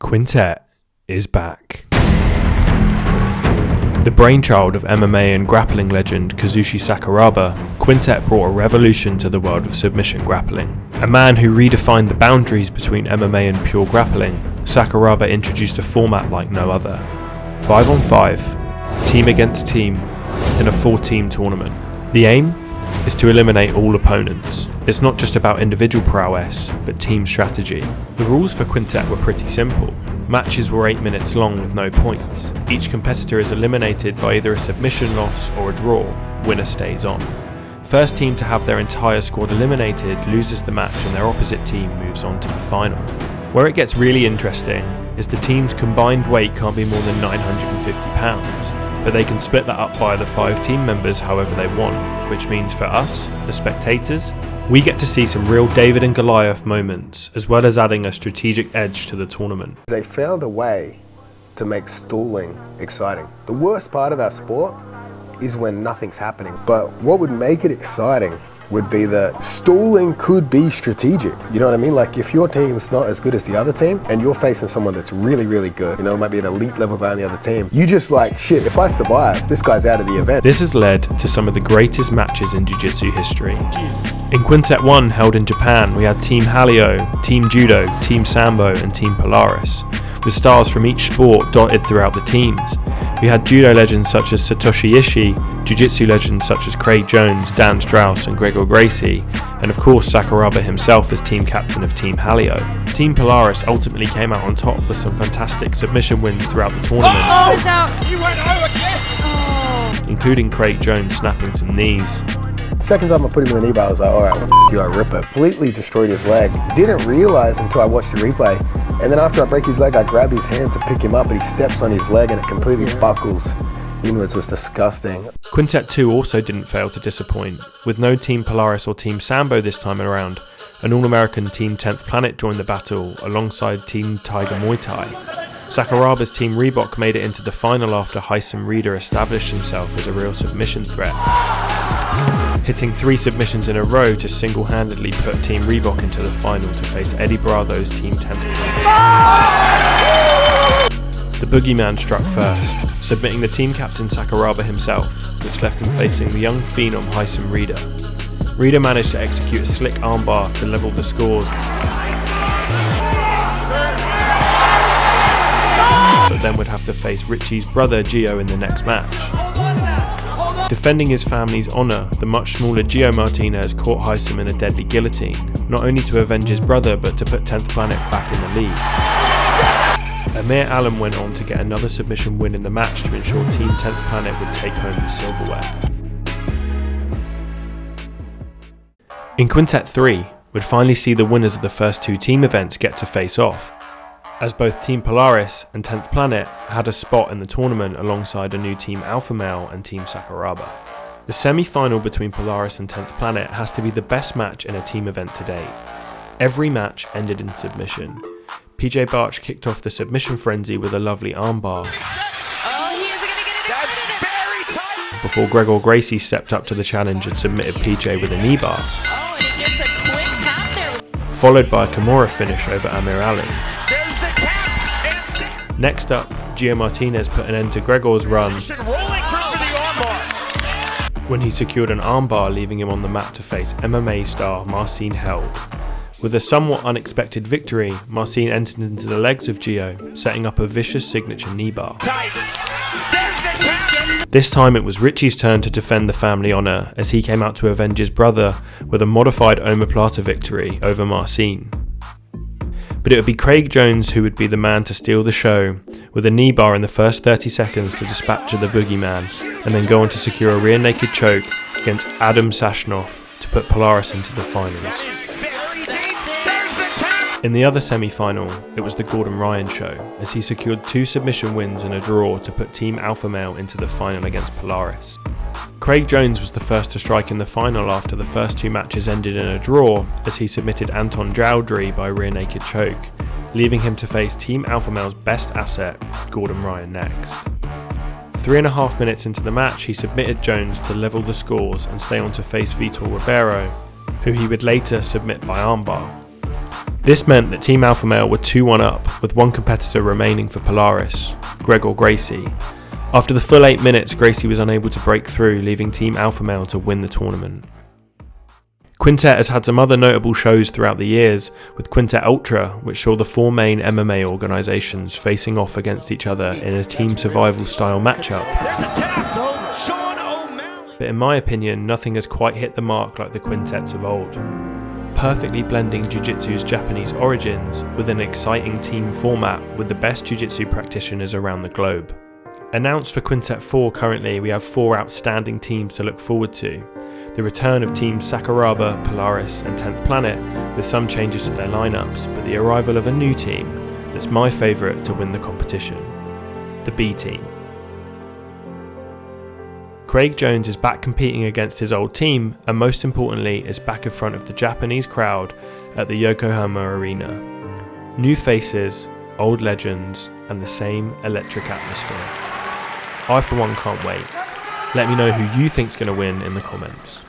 Quintet is back. The brainchild of MMA and grappling legend Kazushi Sakuraba, Quintet brought a revolution to the world of submission grappling. A man who redefined the boundaries between MMA and pure grappling, Sakuraba introduced a format like no other. 5-on-5, team against team, in a 4-team tournament. The aim is to eliminate all opponents. It's not just about individual prowess, but team strategy. The rules for Quintet were pretty simple. Matches were 8 minutes long with no points. Each competitor is eliminated by either a submission loss or a draw. Winner stays on. First team to have their entire squad eliminated loses the match and their opposite team moves on to the final. Where it gets really interesting is the team's combined weight can't be more than 950 pounds. But they can split that up by the 5 team members however they want, which means for us, the spectators, we get to see some real David and Goliath moments, as well as adding a strategic edge to the tournament. They found a way to make stalling exciting. The worst part of our sport is when nothing's happening, but what would make it exciting would be that stalling could be strategic. You know what I mean? Like if your team's not as good as the other team and you're facing someone that's really, really good, you know, it might be an elite level guy on the other team, you just like, shit, if I survive, this guy's out of the event. This has led to some of the greatest matches in Jiu-Jitsu history. In Quintet 1, held in Japan, we had Team Halio, Team Judo, Team Sambo and Team Polaris, with stars from each sport dotted throughout the teams. We had judo legends such as Satoshi Ishii, jiu-jitsu legends such as Craig Jones, Dan Straus and Gregor Gracie, and of course Sakuraba himself as team captain of Team Halio. Team Polaris ultimately came out on top with some fantastic submission wins throughout the tournament, including Craig Jones snapping some knees. Second time I put him in the knee bar, I was like, alright, you got ripper. Completely destroyed his leg. Didn't realize until I watched the replay. And then after I break his leg, I grab his hand to pick him up and he steps on his leg and it completely buckles inwards. Was disgusting. Quintet 2 also didn't fail to disappoint. With no Team Polaris or Team Sambo this time around, an all-American Team 10th Planet joined the battle alongside Team Tiger Muay Thai. Sakuraba's Team Reebok made it into the final after Hyson Reeder established himself as a real submission threat, hitting 3 submissions in a row to single-handedly put Team Reebok into the final to face Eddie Brado's Team 10th. The Boogeyman struck first, submitting the team captain Sakuraba himself, which left him facing the young phenom Hyson Reeder. Reeder managed to execute a slick armbar to level the scores, but then would have to face Richie's brother Gio in the next match. Defending his family's honour, the much smaller Gio Martinez caught Hyson in a deadly guillotine, not only to avenge his brother but to put 10th Planet back in the lead. Amir Allen went on to get another submission win in the match to ensure Team 10th Planet would take home the silverware. In Quintet 3, we'd finally see the winners of the first 2 team events get to face off, as both Team Polaris and 10th Planet had a spot in the tournament alongside a new Team Alpha Male and Team Sakuraba. The semi-final between Polaris and 10th Planet has to be the best match in a team event to date. Every match ended in submission. PJ Barch kicked off the submission frenzy with a lovely armbar, before Gregor Gracie stepped up to the challenge and submitted PJ with a knee bar, followed by a Kimura finish over Amir Ali. Next up, Gio Martinez put an end to Gregor's run when he secured an armbar, leaving him on the mat to face MMA star Marcin Held. With a somewhat unexpected victory, Marcin entered into the legs of Gio, setting up a vicious signature knee bar. This time it was Richie's turn to defend the family honour as he came out to avenge his brother with a modified omoplata victory over Marcin. But it would be Craig Jones who would be the man to steal the show, with a knee bar in the first 30 seconds to dispatch the Boogeyman, and then go on to secure a rear naked choke against Adam Sashnov to put Polaris into the finals. In the other semi-final, it was the Gordon Ryan show, as he secured 2 submission wins and a draw to put Team Alpha Male into the final against Polaris. Craig Jones was the first to strike in the final after the first 2 matches ended in a draw, as he submitted Anton Jowdry by rear naked choke, leaving him to face Team Alpha Male's best asset, Gordon Ryan, next. 3.5 minutes into the match, he submitted Jones to level the scores and stay on to face Vitor Ribeiro, who he would later submit by armbar. This meant that Team Alpha Male were 2-1 up, with one competitor remaining for Polaris, Greg or Gracie. After the full 8 minutes, Gracie was unable to break through, leaving Team Alpha Male to win the tournament. Quintet has had some other notable shows throughout the years, with Quintet Ultra, which saw the 4 main MMA organisations facing off against each other in a team survival style matchup. But in my opinion, nothing has quite hit the mark like the quintets of old, perfectly blending Jiu-Jitsu's Japanese origins with an exciting team format with the best Jiu-Jitsu practitioners around the globe. Announced for Quintet 4 currently, we have 4 outstanding teams to look forward to. The return of teams Sakuraba, Polaris and 10th Planet, with some changes to their lineups, but the arrival of a new team that's my favourite to win the competition, the B team. Craig Jones is back competing against his old team, and most importantly is back in front of the Japanese crowd at the Yokohama Arena. New faces, old legends and the same electric atmosphere. I for one can't wait. Let me know who you think's going to win in the comments.